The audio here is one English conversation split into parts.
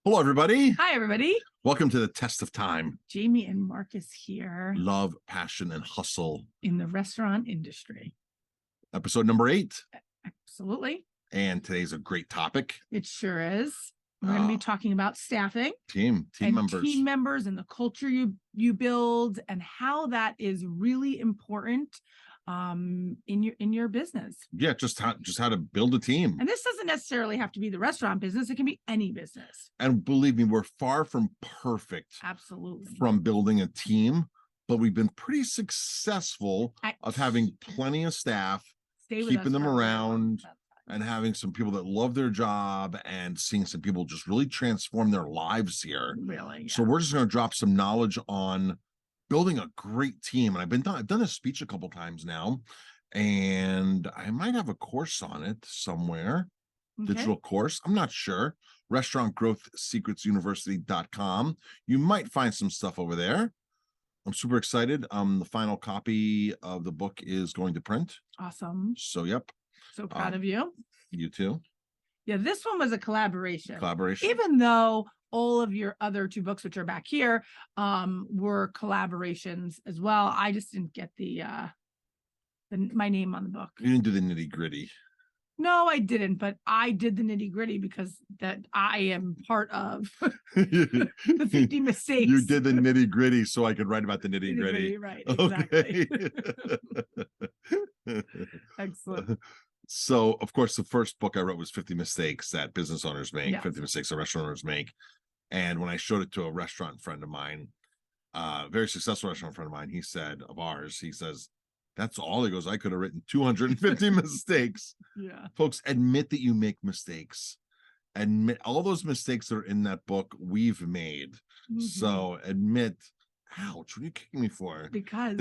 Hello, everybody. Hi, everybody. Welcome to the Test of Time. Jamie and Marcus here Love, passion, and hustle. in the restaurant industry. Episode number 8. Absolutely. And today's a great topic. It sure is. We're going to be talking about staffing, team members, and the culture you build, and how that is really important in your business. Yeah, just how to build a team. And this doesn't necessarily have to be the restaurant business. It can be any business. And believe me, we're far from perfect. Absolutely. From building a team, but we've been pretty successful of having plenty of staff, keeping them around, and having some people that love their job, and seeing some people just really transform their lives here. Really. Yeah. So we're just going to drop some knowledge on building a great team. And I've done a speech a couple times now, and I might have a course on it somewhere. Okay. Digital course. I'm not sure. restaurantgrowthsecretsuniversity.com. You might find some stuff over there. I'm super excited. The final copy of the book is going to print. Awesome. So, yep. So proud of you. You too. Yeah, this one was a collaboration. Even though all of your other 2 books, which are back here, were collaborations as well. I just didn't get my name on the book. You didn't do the nitty gritty. No, I didn't, but I did the nitty gritty because that I am part of the 50 mistakes. You did the nitty gritty so I could write about the nitty gritty. Right, exactly. Okay. Excellent. So, of course, the first book I wrote was 50 Mistakes That Business Owners Make, yes. 50 Mistakes That Restaurant Owners Make. And when I showed it to a restaurant friend of mine, very successful restaurant friend of mine, he says, that's all. He goes, I could have written 250 mistakes. Yeah. Folks, admit that you make mistakes. Admit all those mistakes that are in that book we've made. Mm-hmm. So admit, ouch, what are you kicking me for? Because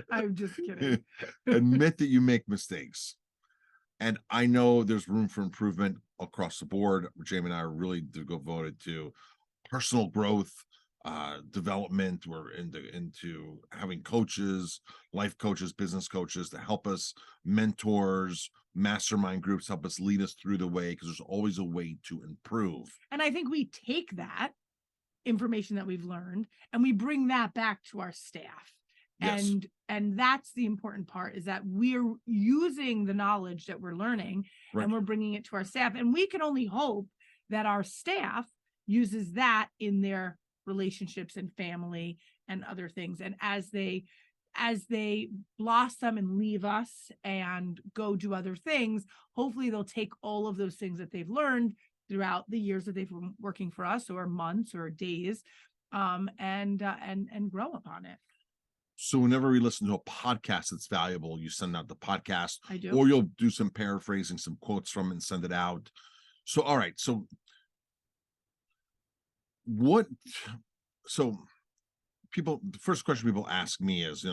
I'm just kidding. Admit that you make mistakes. And I know there's room for improvement across the board. Jamie and I are really devoted to personal growth, development. We're into having coaches, life coaches, business coaches to help us, mentors, mastermind groups, help us lead us through the way, because there's always a way to improve. And I think we take that information that we've learned and we bring that back to our staff. Yes. And that's the important part, is that we're using the knowledge that we're learning, right, and we're bringing it to our staff. And we can only hope that our staff uses that in their relationships and family and other things. And as they blossom and leave us and go do other things, hopefully they'll take all of those things that they've learned throughout the years that they've been working for us, or months or days, and grow upon it. So whenever we listen to a podcast that's valuable, you send out the podcast. I do. Or you'll do some paraphrasing, some quotes from it and send it out. So, all right. So people, the first question people ask me is,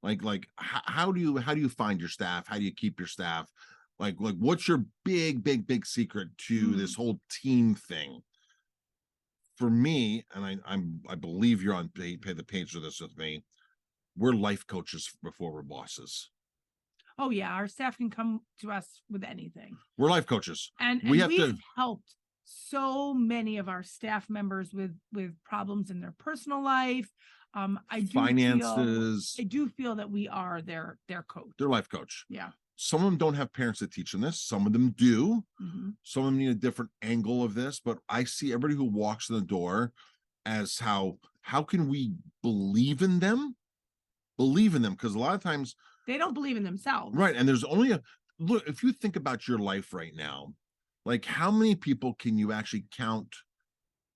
like how do you find your staff? How do you keep your staff? Like what's your big secret to this whole team thing? For me, and I believe you're on the page of this with me, we're life coaches before we're bosses. Oh yeah, our staff can come to us with anything. We're life coaches, and we've helped so many of our staff members with problems in their personal life. I do feel that we are their coach. Their life coach. Yeah. Some of them don't have parents that teach them this. Some of them do. Mm-hmm. Some of them need a different angle of this. But I see everybody who walks in the door as how can we believe in them? Because a lot of times they don't believe in themselves. Right. And there's only look, if you think about your life right now, like how many people can you actually count,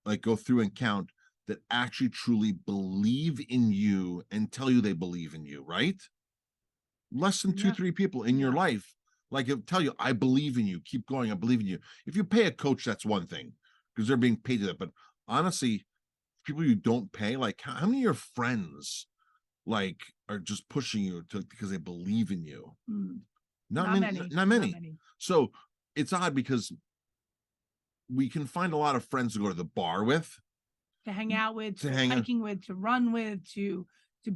like go through and count, that actually truly believe in you and tell you they believe in you, right? Less than 2-3 people in your life. Like it'll tell you, I believe in you, keep going, I believe in you. If you pay a coach, that's one thing, because they're being paid to that. But honestly, people you don't pay, like how many of your friends like are just pushing you because they believe in you? Not many. So it's odd, because we can find a lot of friends to go to the bar with, to hang out with, to hiking with, to run with, to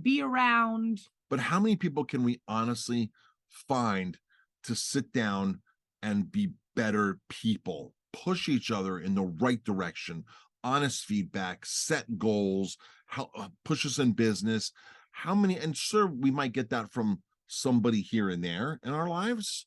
be around. But how many people can we honestly find to sit down and be better people? push each other in the right direction, honest feedback, set goals, how push us in business. How many, and sure, we might get that from somebody here and there in our lives,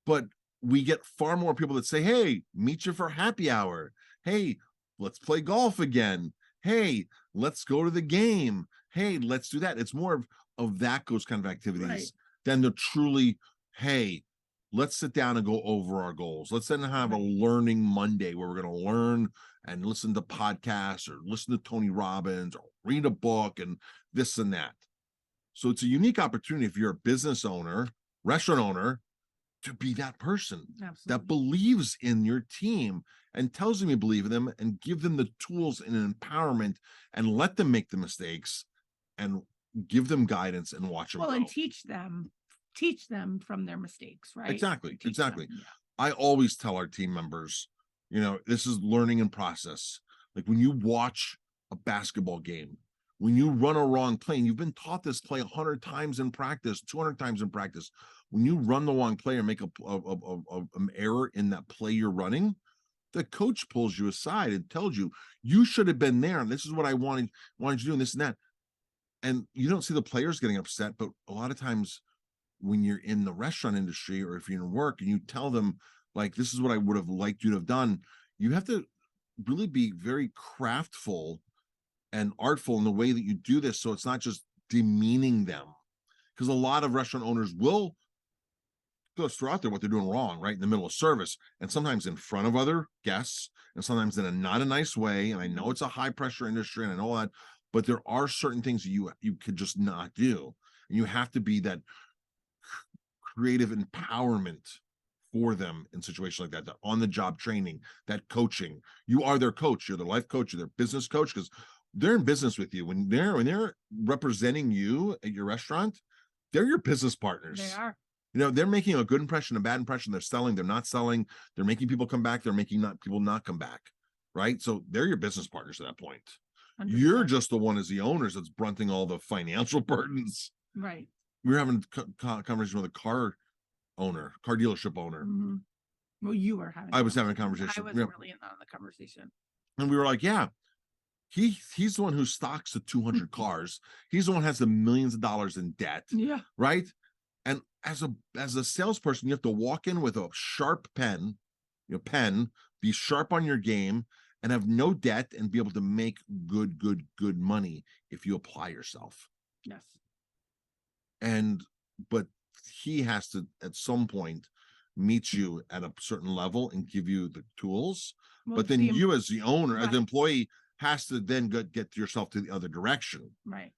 but we get far more people that say, hey, meet you for happy hour. Hey, let's play golf again. Hey, let's go to the game. Hey, let's do that. It's more of that those kind of activities than the truly, hey, let's sit down and go over our goals. Let's then have a learning Monday where we're going to learn and listen to podcasts or listen to Tony Robbins or read a book and this and that. So it's a unique opportunity if you're a business owner, restaurant owner, to be that person that believes in your team and tells them you believe in them and give them the tools and empowerment and let them make the mistakes and give them guidance and watch them grow. And teach them from their mistakes, right? Exactly. I always tell our team members, this is learning in process. Like when you watch a basketball game, when you run a wrong play, and you've been taught this play 100 times in practice, 200 times in practice, when you run the wrong play or make an error in that play you're running, the coach pulls you aside and tells you, you should have been there. And this is what I wanted you to do, and this and that. And you don't see the players getting upset, but a lot of times when you're in the restaurant industry or if you're in work and you tell them, like, this is what I would have liked you to have done, you have to really be very craftful and artful in the way that you do this, so it's not just demeaning them. Because a lot of restaurant owners will just throw out there what they're doing wrong right in the middle of service, and sometimes in front of other guests, and sometimes in a not a nice way. And I know it's a high pressure industry, and I know that, but there are certain things that you could just not do, and you have to be that creative empowerment for them in situations like that on the job training, that coaching. You are their coach, you're their life coach, you're their business coach, because they're in business with you. When they're representing you at your restaurant, they're your business partners. They are. They're making a good impression, a bad impression. They're selling, they're not selling, they're making people come back, they're making people not come back, right? So they're your business partners at that point. 100%. You're just the one as the owners that's brunting all the financial burdens. Right. We were having a conversation with a car dealership owner. Mm-hmm. Well, you were having. I was having a conversation. I wasn't really in on the conversation. And we were like, yeah, he's the one who stocks the 200 cars. He's the one who has the millions of dollars in debt. Yeah. Right. And as a salesperson, you have to walk in with a sharp pen, be sharp on your game, and have no debt and be able to make good money if you apply yourself. Yes. But he has to at some point meet you at a certain level and give you the tools. But then you as the owner, as the employee, has to then get yourself to the other direction. Right.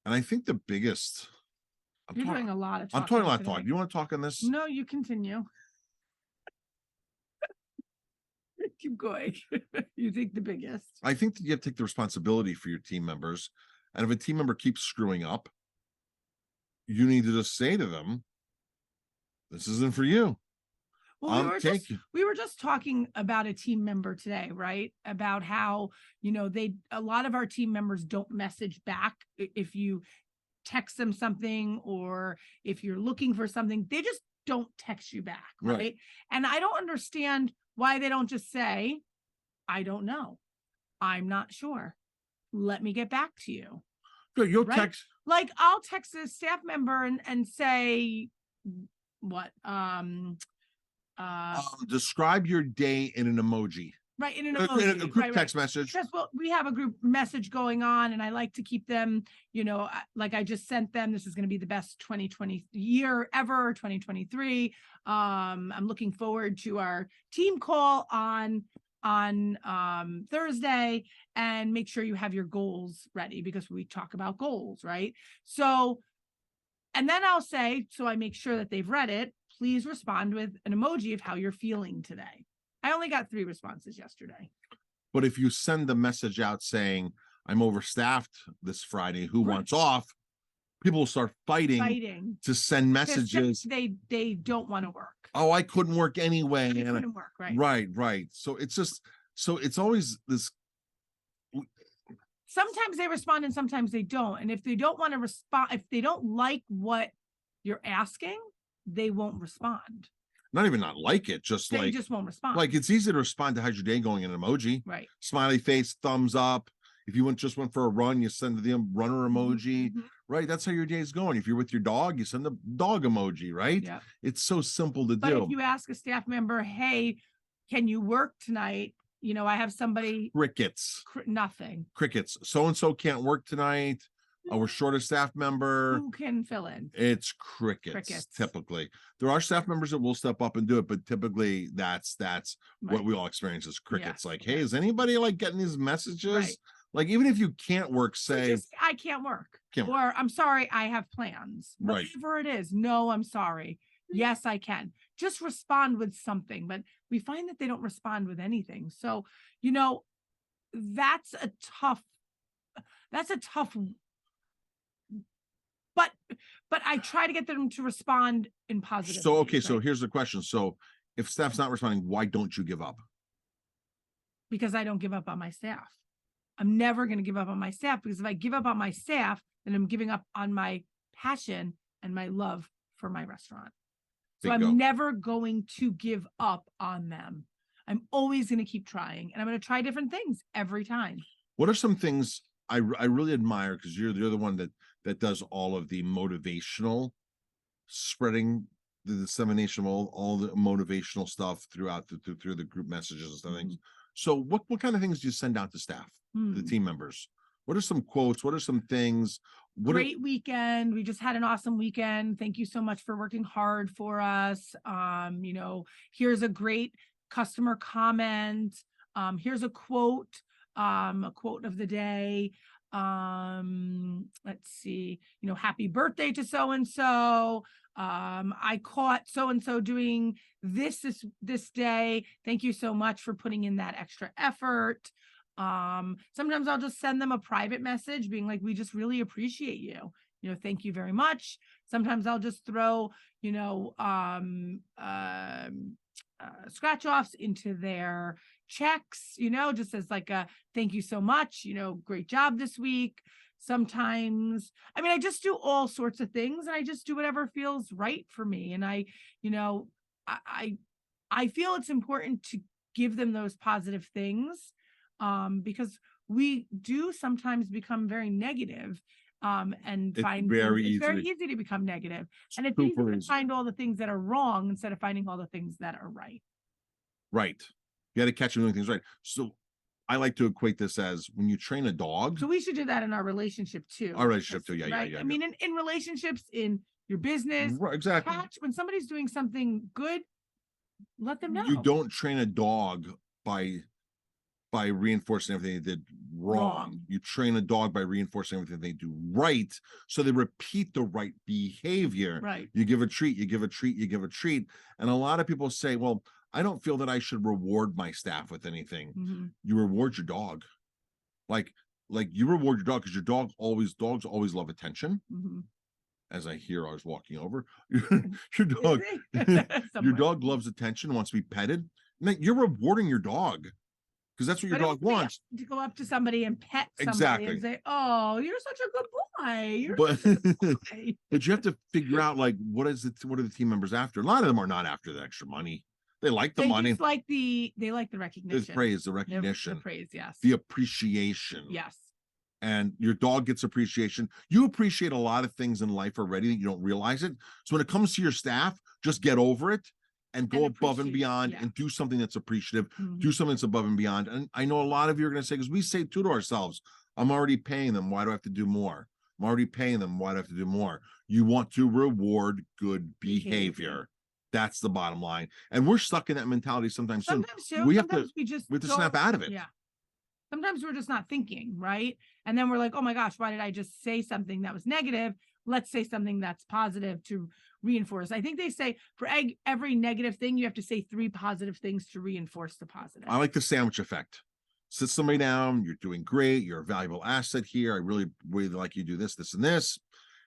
And I think the biggest, You're doing a lot of talking. I'm talking a lot of talk. You want to talk on this? No, you continue. Keep going. You think the biggest? I think that you have to take the responsibility for your team members. And if a team member keeps screwing up, you need to just say to them, this isn't for you. Well, we were just talking about a team member today, right? About how, a lot of our team members don't message back if you text them something, or if you're looking for something, they just don't text you back, right? And I don't understand why they don't just say, I don't know. I'm not sure. Let me get back to you. Good, you'll text. Like I'll text a staff member and say, what? Describe your day in an emoji. Right, in an emoji. A group text message. Because we have a group message going on, and I like to keep them, like I just sent them, this is going to be the best 2020 year ever, 2023. I'm looking forward to our team call on Thursday, and make sure you have your goals ready, because we talk about goals, right? So, and then I'll say, so I make sure that they've read it, please respond with an emoji of how you're feeling today. I only got 3 responses yesterday. But if you send the message out saying, I'm overstaffed this Friday, who wants off? People will start fighting to send messages. They don't want to work. Oh, I couldn't work anyway. They couldn't work, right? Right. So it's always this. Sometimes they respond and sometimes they don't. And if they don't want to respond, if they don't like what you're asking, they won't respond. not even not like it, just They like just won't respond. like it's easy to respond to how's your day going in an emoji, right. smiley face, thumbs up. If you just went for a run, you send the runner emoji, Mhm. right? That's how your day is going. If you're with your dog, you send the dog emoji, right? Yeah. It's so simple to But if do. you ask a staff member, hey, can you work tonight? You know, I have somebody, Crickets, nothing. crickets. So and so can't work tonight. We're short a staff member. Who can fill in? It's crickets, Crickets. typically. There are staff members that will step up and do it, but typically that's what Right. we all experience as crickets. Yes, Like, hey, yes. is anybody like getting these messages? Right. Like, even if you can't work, Or say, just, I can't work. Can't work. Or I'm sorry, I have plans. Right. Whatever it is. No, I'm sorry. Yes, I can. Just respond with something. But we find that they don't respond with anything. So, you know, that's a tough, but I try to get them to respond in positive so ways, okay, so right? here's the question. So if staff's not responding, why don't you give up? Because I don't give up on my staff. I'm never going to give up on my staff, because if I give up on my staff, then I'm giving up on my passion and my love for my restaurant. So Bingo. I'm never going to give up on them. I'm always going to keep trying, and I'm going to try different things every time. What are some things I really admire, because you're the one that does all of the motivational spreading, the dissemination of all the motivational stuff throughout through the group messages and stuff. Things. So what kind of things do you send out to staff, the team members? What are some quotes? What are some things? Great weekend. We just had an awesome weekend. Thank you so much for working hard for us. You know, here's a great customer comment. Here's a quote of the day. Let's see, you know, happy birthday to so-and-so. I caught so-and-so doing this day. Thank you so much for putting in that extra effort. Sometimes I'll just send them a private message being like, we just really appreciate you. You know, thank you very much. Sometimes I'll just throw, you know, scratch offs into their checks, you know, just as like a thank you so much, you know, great job this week. Sometimes, I mean, I just do all sorts of things, and I just do whatever feels right for me. And I, you know, I feel it's important to give them those positive things, because we do sometimes become very negative, and it's find very it's very easy to become negative, and it's easy to find all the things that are wrong instead of finding all the things that are right. Right. You got to catch them doing things right. So I like to equate this as when you train a dog. So we should do that in our relationship too. Our relationship too. Right? Yeah. I mean, in relationships, in your business, right, exactly. when somebody's doing something good, let them know. You don't train a dog by reinforcing everything they did wrong. You train a dog by reinforcing everything they do right, so they repeat the right behavior. Right. You give a treat, you give a treat, you give a treat. And a lot of people say, well, I don't feel that I should reward my staff with anything. You reward your dog. Like you reward your dog, because dogs always love attention. As I hear, I was walking over your dog. Your dog loves attention, wants to be petted. You're rewarding your dog, because that's what your dog wants. To go up to somebody and pet somebody, exactly, and say, "Oh, you're such a good boy." But you have to figure out, like, what are the team members after? A lot of them are not after the extra money. They like the money. They like the recognition. The praise, the recognition, the praise, yes. The appreciation. Yes. And your dog gets appreciation. You appreciate a lot of things in life already that you don't realize it. So when it comes to your staff, just get over it and go above and beyond and do something that's appreciative, do something that's above and beyond. And I know a lot of you are going to say, because we say too to ourselves, I'm already paying them. Why do I have to do more? I'm already paying them. Why do I have to do more? You want to reward good behavior. That's the bottom line. And we're stuck in that mentality sometimes too. We have to snap out of it. Yeah. Sometimes we're just not thinking, right? And then we're like, oh my gosh, why did I just say something that was negative? Let's say something that's positive to reinforce. I think they say for every negative thing, you have to say 3 positive things to reinforce the positive. I like the sandwich effect. Sit somebody down. You're doing great. You're a valuable asset here. I really, really like you do this, this, and this.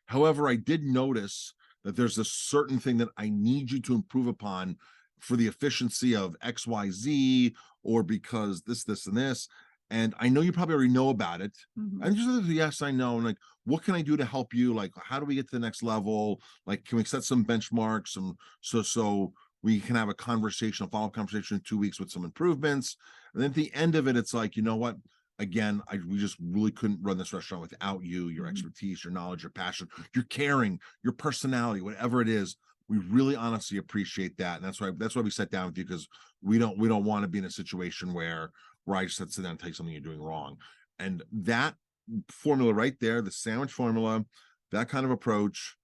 However, I did notice that there's a certain thing that I need you to improve upon for the efficiency of XYZ, or because this, and this. And I know you probably already know about it. And just yes, I know. And like, what can I do to help you? Like, how do we get to the next level? Like, can we set some benchmarks? So We can have a conversation, a follow-up conversation in 2 weeks with some improvements. And then at the end of it, it's like, you know what? Again, we just really couldn't run this restaurant without you, your expertise, your knowledge, your passion, your caring, your personality, whatever it is. We really honestly appreciate that. And that's why we sat down with you, because we don't want to be in a situation where I just had to sit down and tell you something you're doing wrong. And that formula right there, the sandwich formula, that kind of approach,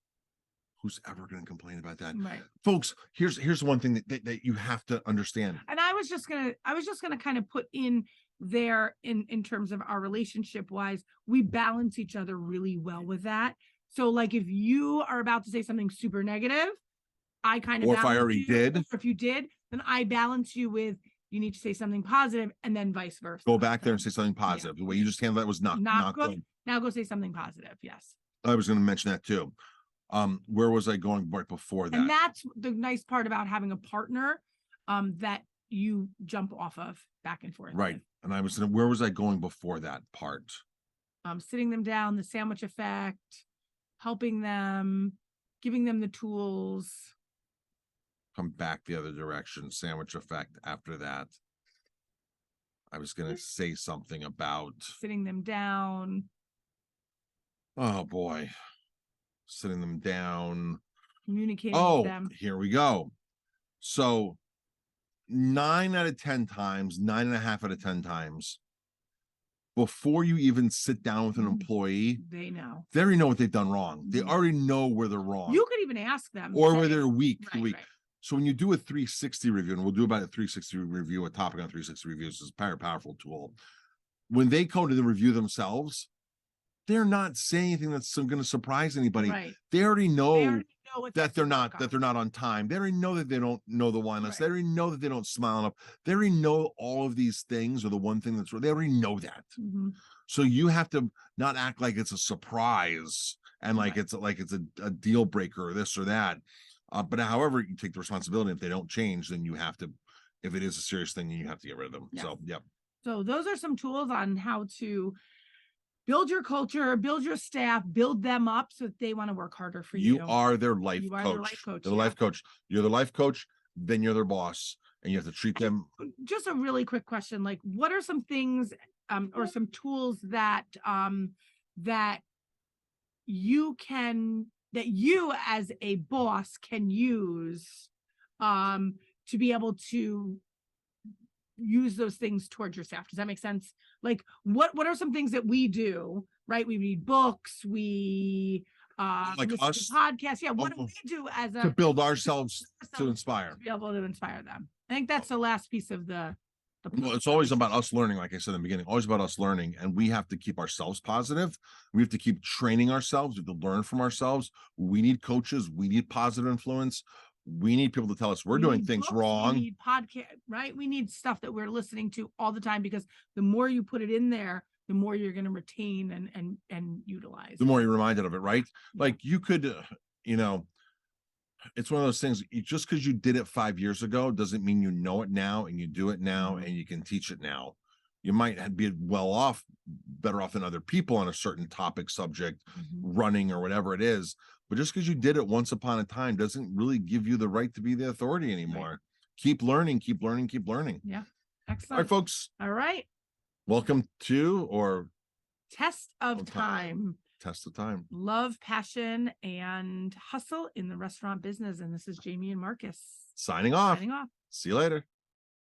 who's ever going to complain about that? Right. Folks, here's one thing that you have to understand. And I was just gonna kind of put in there in terms of our relationship wise, we balance each other really well with that. So like if you are about to say something super negative, I kind of, or if I already did, or if you did, then I balance you with, you need to say something positive, and then vice versa. go back there and say something positive. The way you just handled that was not good. Now go say something positive. Yes. I was going to mention that too. Where was I going right before that? And that's the nice part about having a partner, that you jump off of back and forth. Right. And where was I going before that part? Sitting them down, the sandwich effect, helping them, giving them the tools. Come back the other direction, sandwich effect. After that, I was going to say something about sitting them down. Oh boy. Sitting them down. Communicating with them. Here we go. So 9 out of 10 times, 9.5 out of 10 times, before you even sit down with an employee, they already know what they've done wrong. They already know where they're wrong. You could even ask them. Or where they're weak. Right. So when you do a 360 review, and we'll do about a 360 review, a topic on 360 reviews is a powerful tool. When they come to the review themselves, they're not saying anything that's going to surprise anybody. Right. They already know that they're not on time. They already know that they don't know the wine list. They already know that they don't smile enough. They already know all of these things, or the one thing they already know that. So you have to not act like it's a surprise and like it's a deal breaker or this or that. But however, you take the responsibility. If they don't change, then you have to, if it is a serious thing, then you have to get rid of them. Yes. So, yep. So those are some tools on how to build your culture, build your staff, build them up so that they want to work harder for you. You are their life coach. Their life coach. They're the life coach. You're the life coach, then you're their boss, and you have to treat them. Just a really quick question. Like, what are some things or some tools that you as a boss can use to be able to use those things towards your staff? Does that make sense? Like what are some things that we do, right? We read books, we like us podcasts. Yeah. What do we do to build ourselves to inspire, to be able to inspire them? I think that's the last piece of the well, it's always about us learning, like I said in the beginning, always about us learning, and we have to keep ourselves positive. We have to keep training ourselves. We have to learn from ourselves. We need coaches. We need positive influence. We need people to tell us we're doing things wrong. We need podcast, right? We need stuff that we're listening to all the time, because the more you put it in there, the more you're going to retain and utilize. The more you're reminded of it, right? Yeah. Like you could, it's one of those things, just because you did it 5 years ago doesn't mean you know it now and you do it now and you can teach it now. You might be better off than other people on a certain topic, subject, running or whatever it is. But just because you did it once upon a time doesn't really give you the right to be the authority anymore. Right. Keep learning, keep learning, keep learning. Yeah. Excellent. All right, folks. All right. Welcome to Test of Time. Test of Time. Love, passion, and hustle in the restaurant business. And this is Jamie and Marcus. Signing off. Signing off. See you later.